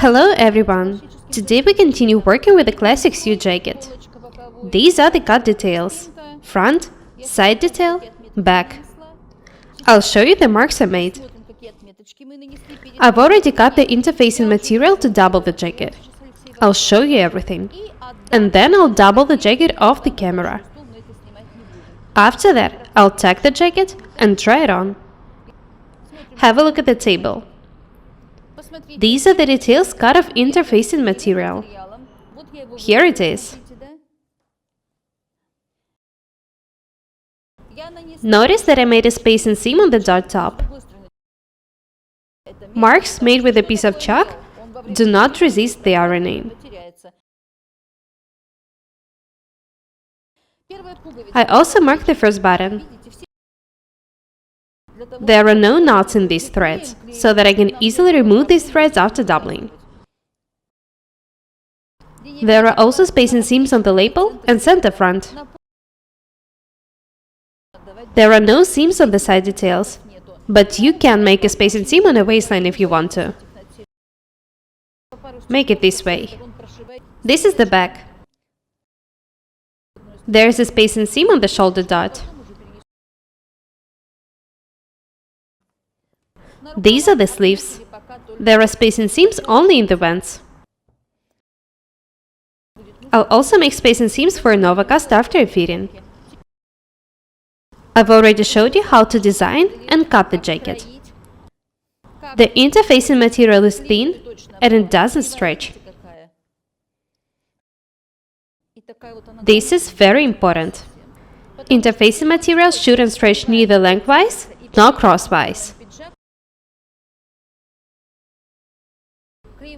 Hello everyone! Today we continue working with the classic suit jacket. These are the cut details: front, side detail, back. I'll show you the marks I made. I've already cut the interfacing material to double the jacket. I'll show you everything. And then I'll double the jacket off the camera. After that, I'll tack the jacket and try it on. Have a look at the table. These are the details cut off interfacing material. Here it is. Notice that I made a spacing seam on the dart top. Marks made with a piece of chalk do not resist the ironing. I also marked the first button. There are no knots in these threads, so that I can easily remove these threads after doubling. There are also spacing seams on the lapel and center front. There are no seams on the side details, but you can make a spacing seam on a waistline if you want to. Make it this way. This is the back. There is a spacing seam on the shoulder dart. These are the sleeves. There are spacing seams only in the vents. I'll also make spacing seams for an overcast after fitting. I've already showed you how to design and cut the jacket. The interfacing material is thin and it doesn't stretch. This is very important. Interfacing material shouldn't stretch neither lengthwise nor crosswise.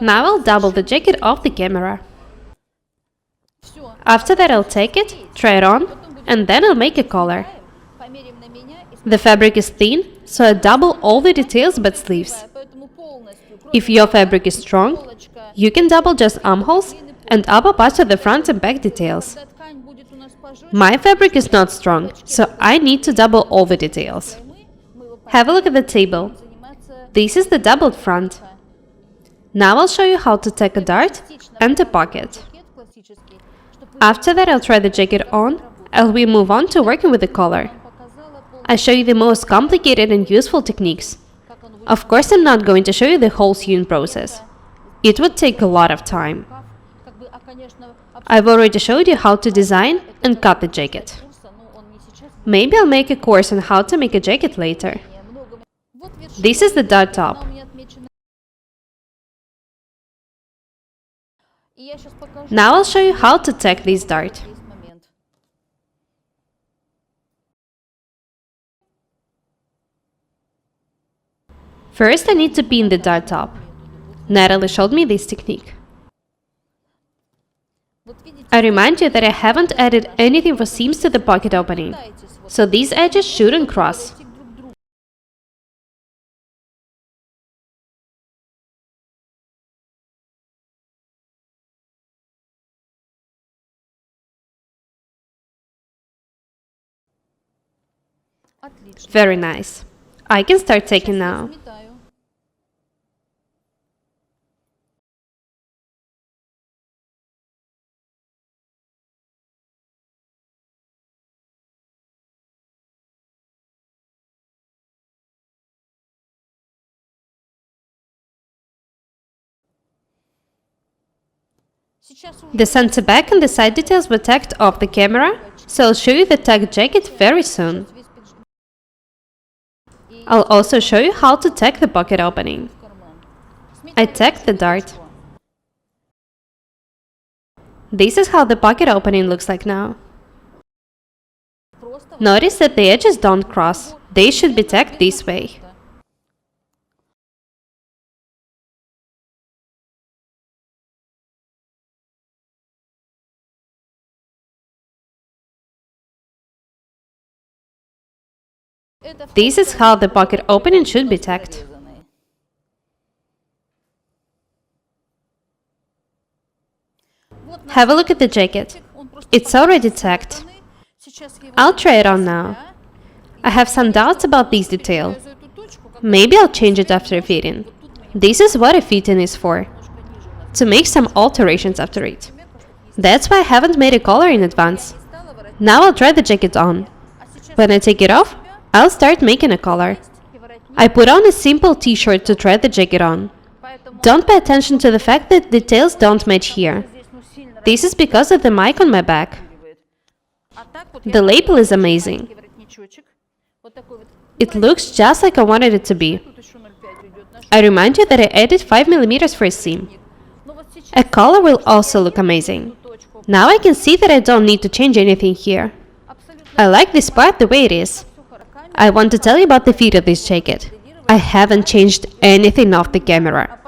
Now I'll double the jacket off the camera. After that I'll take it, try it on, and then I'll make a collar. The fabric is thin, so I double all the details but sleeves. If your fabric is strong, you can double just armholes and upper parts of the front and back details. My fabric is not strong, so I need to double all the details. Have a look at the table. This is the doubled front. Now I'll show you how to tack a dart and a pocket. After that I'll try the jacket on, and we move on to working with the collar. I show you the most complicated and useful techniques. Of course, I'm not going to show you the whole sewing process. It would take a lot of time. I've already showed you how to design and cut the jacket. Maybe I'll make a course on how to make a jacket later. This is the dart top. Now I'll show you how to tack this dart. First I need to pin the dart top. Natalie showed me this technique. I remind you that I haven't added anything for seams to the pocket opening, so these edges shouldn't cross. Very nice. I can start tacking now. The center back and the side details were tacked off the camera, so I'll show you the tacked jacket very soon. I'll also show you how to tack the pocket opening. I tacked the dart. This is how the pocket opening looks like now. Notice that the edges don't cross. They should be tacked this way. This is how the pocket opening should be tacked. Have a look at the jacket. It's already tacked. I'll try it on now. I have some doubts about this detail. Maybe I'll change it after fitting. This is what a fitting is for. to make some alterations after it. That's why I haven't made a collar in advance. Now I'll try the jacket on. When I take it off, I'll start making a collar. I put on a simple t-shirt to try the jacket on. Don't pay attention to the fact that details don't match here. This is because of the mic on my back. The lapel is amazing. It looks just like I wanted it to be. I remind you that I added 5 mm for a seam. A collar will also look amazing. Now I can see that I don't need to change anything here. I like this part the way it is. I want to tell you about the fit of this jacket. I haven't changed anything off the camera.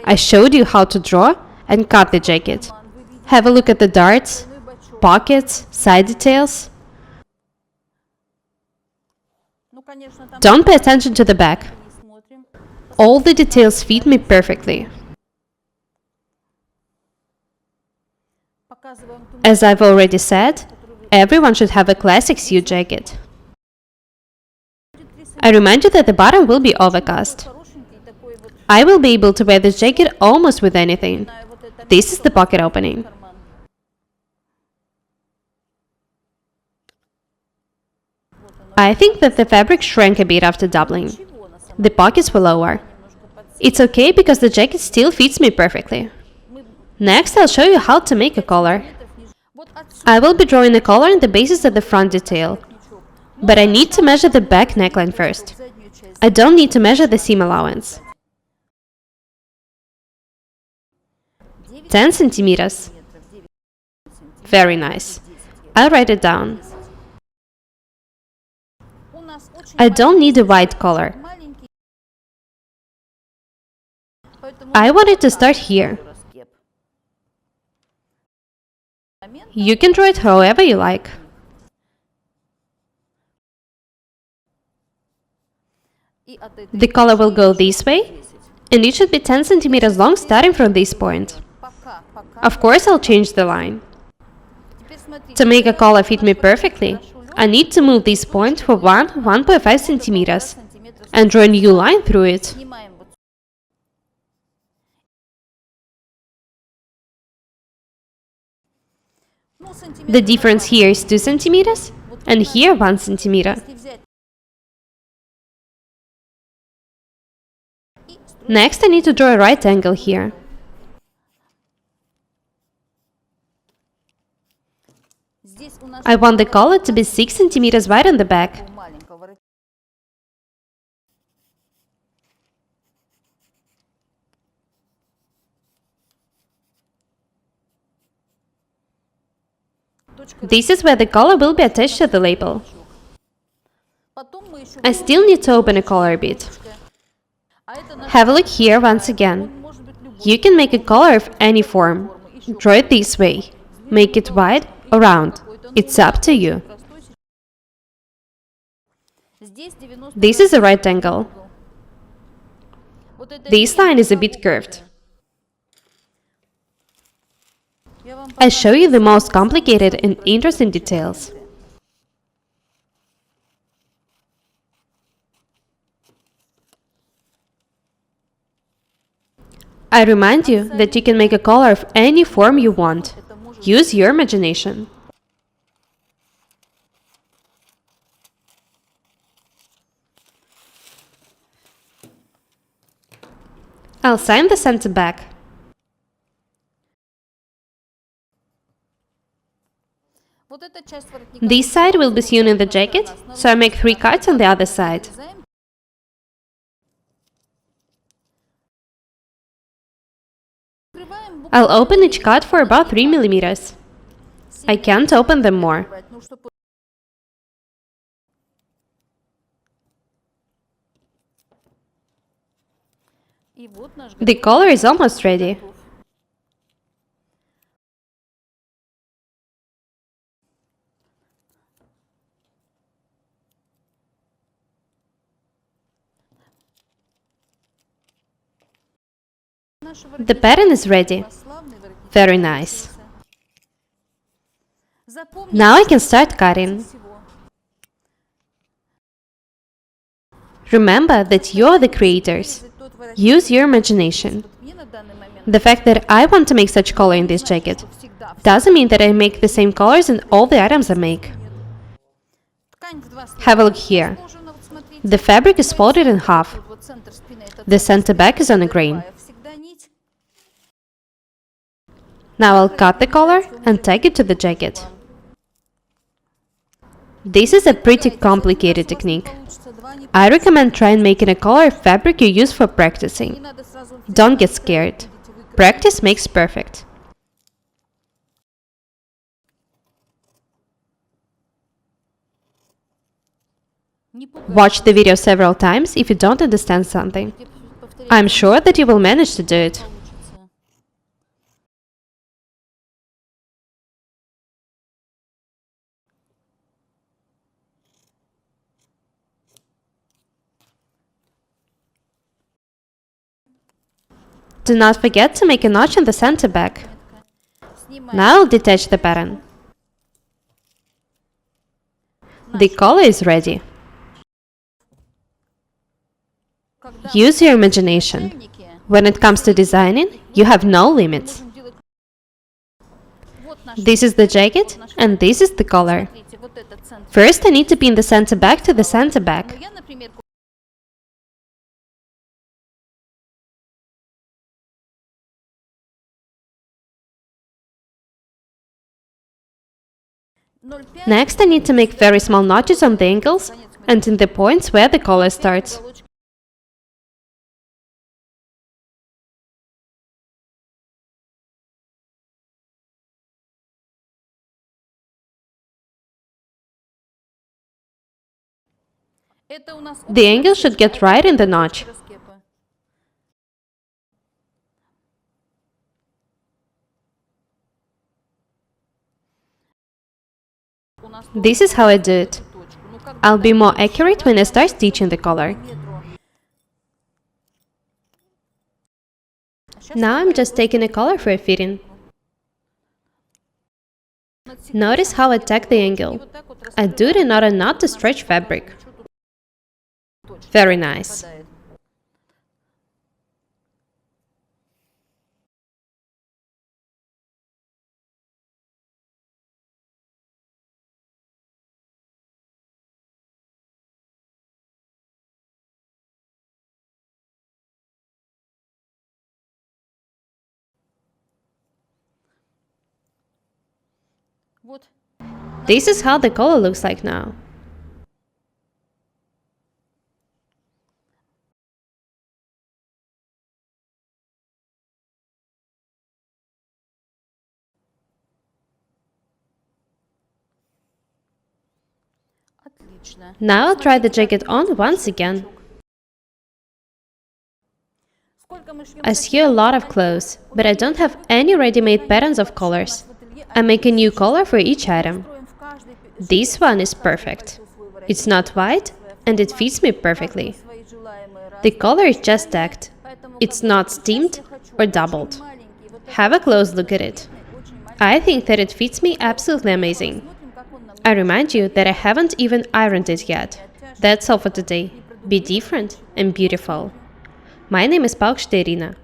I showed you how to draw and cut the jacket. Have a look at the darts, pockets, side details. Don't pay attention to the back. All the details fit me perfectly. As I've already said, everyone should have a classic suit jacket. I remind you that the bottom will be overcast. I will be able to wear this jacket almost with anything. This is the pocket opening. I think that the fabric shrank a bit after doubling. The pockets were lower. It's okay because the jacket still fits me perfectly. Next, I'll show you how to make a collar. I will be drawing a collar on the basis of the front detail, but I need to measure the back neckline first. I don't need to measure the seam allowance. 10 centimeters. Very nice. I'll write it down. I don't need a wide collar. I want it to start here. You can draw it however you like. The collar will go this way, and it should be 10 centimeters long starting from this point. Of course, I'll change the line. To make a collar fit me perfectly, I need to move this point for 1.5 centimeters and draw a new line through it. The difference here is 2 centimeters and here 1 centimeter. Next, I need to draw a right angle here. I want the collar to be 6 centimeters wide on the back. This is where the collar will be attached to the lapel. I still need to open a collar a bit. Have a look here once again. You can make a collar of any form. Draw it this way. Make it wide or round. It's up to you. This is a right angle. This line is a bit curved. I show you the most complicated and interesting details. I remind you that you can make a collar of any form you want. Use your imagination. I'll sign the center back. This side will be sewn in the jacket, so I make 3 cuts on the other side. I'll open each cut for about 3 mm. I can't open them more. The collar is almost ready. The pattern is ready. Very nice. Now I can start cutting. Remember that you're the creators. Use your imagination. The fact that I want to make such color in this jacket doesn't mean that I make the same colors in all the items I make. Have a look here. The fabric is folded in half. The center back is on a grain. Now I'll cut the collar and tack it to the jacket. This is a pretty complicated technique. I recommend trying making a collar of fabric you use for practicing. Don't get scared. Practice makes perfect. Watch the video several times if you don't understand something. I'm sure that you will manage to do it. Do not forget to make a notch in the center back. Now I'll detach the pattern. The collar is ready. Use your imagination. When it comes to designing, you have no limits. This is the jacket, and this is the collar. First, I need to pin the center back to the center back. Next, I need to make very small notches on the angles and in the points where the collar starts. The angle should get right in the notch. This is how I do it. I'll be more accurate when I start stitching the collar. Now I'm just taking a collar for a fitting. Notice how I tack the angle. I do it in order not to stretch fabric. Very nice. This is how the collar looks like now. Now I'll try the jacket on once again. I sew a lot of clothes, but I don't have any ready-made patterns of collars. I make a new collar for each item. This one is perfect. It's not white, and it fits me perfectly. The collar is just tacked. It's not steamed or doubled. Have a close look at it. I think that it fits me absolutely amazing. I remind you that I haven't even ironed it yet. That's all for today. Be different and beautiful. My name is Irina.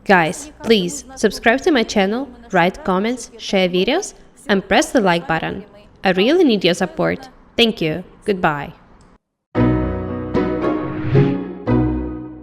Guys, please subscribe to my channel, write comments, share videos, and press the like button. I really need your support. Thank you. Goodbye.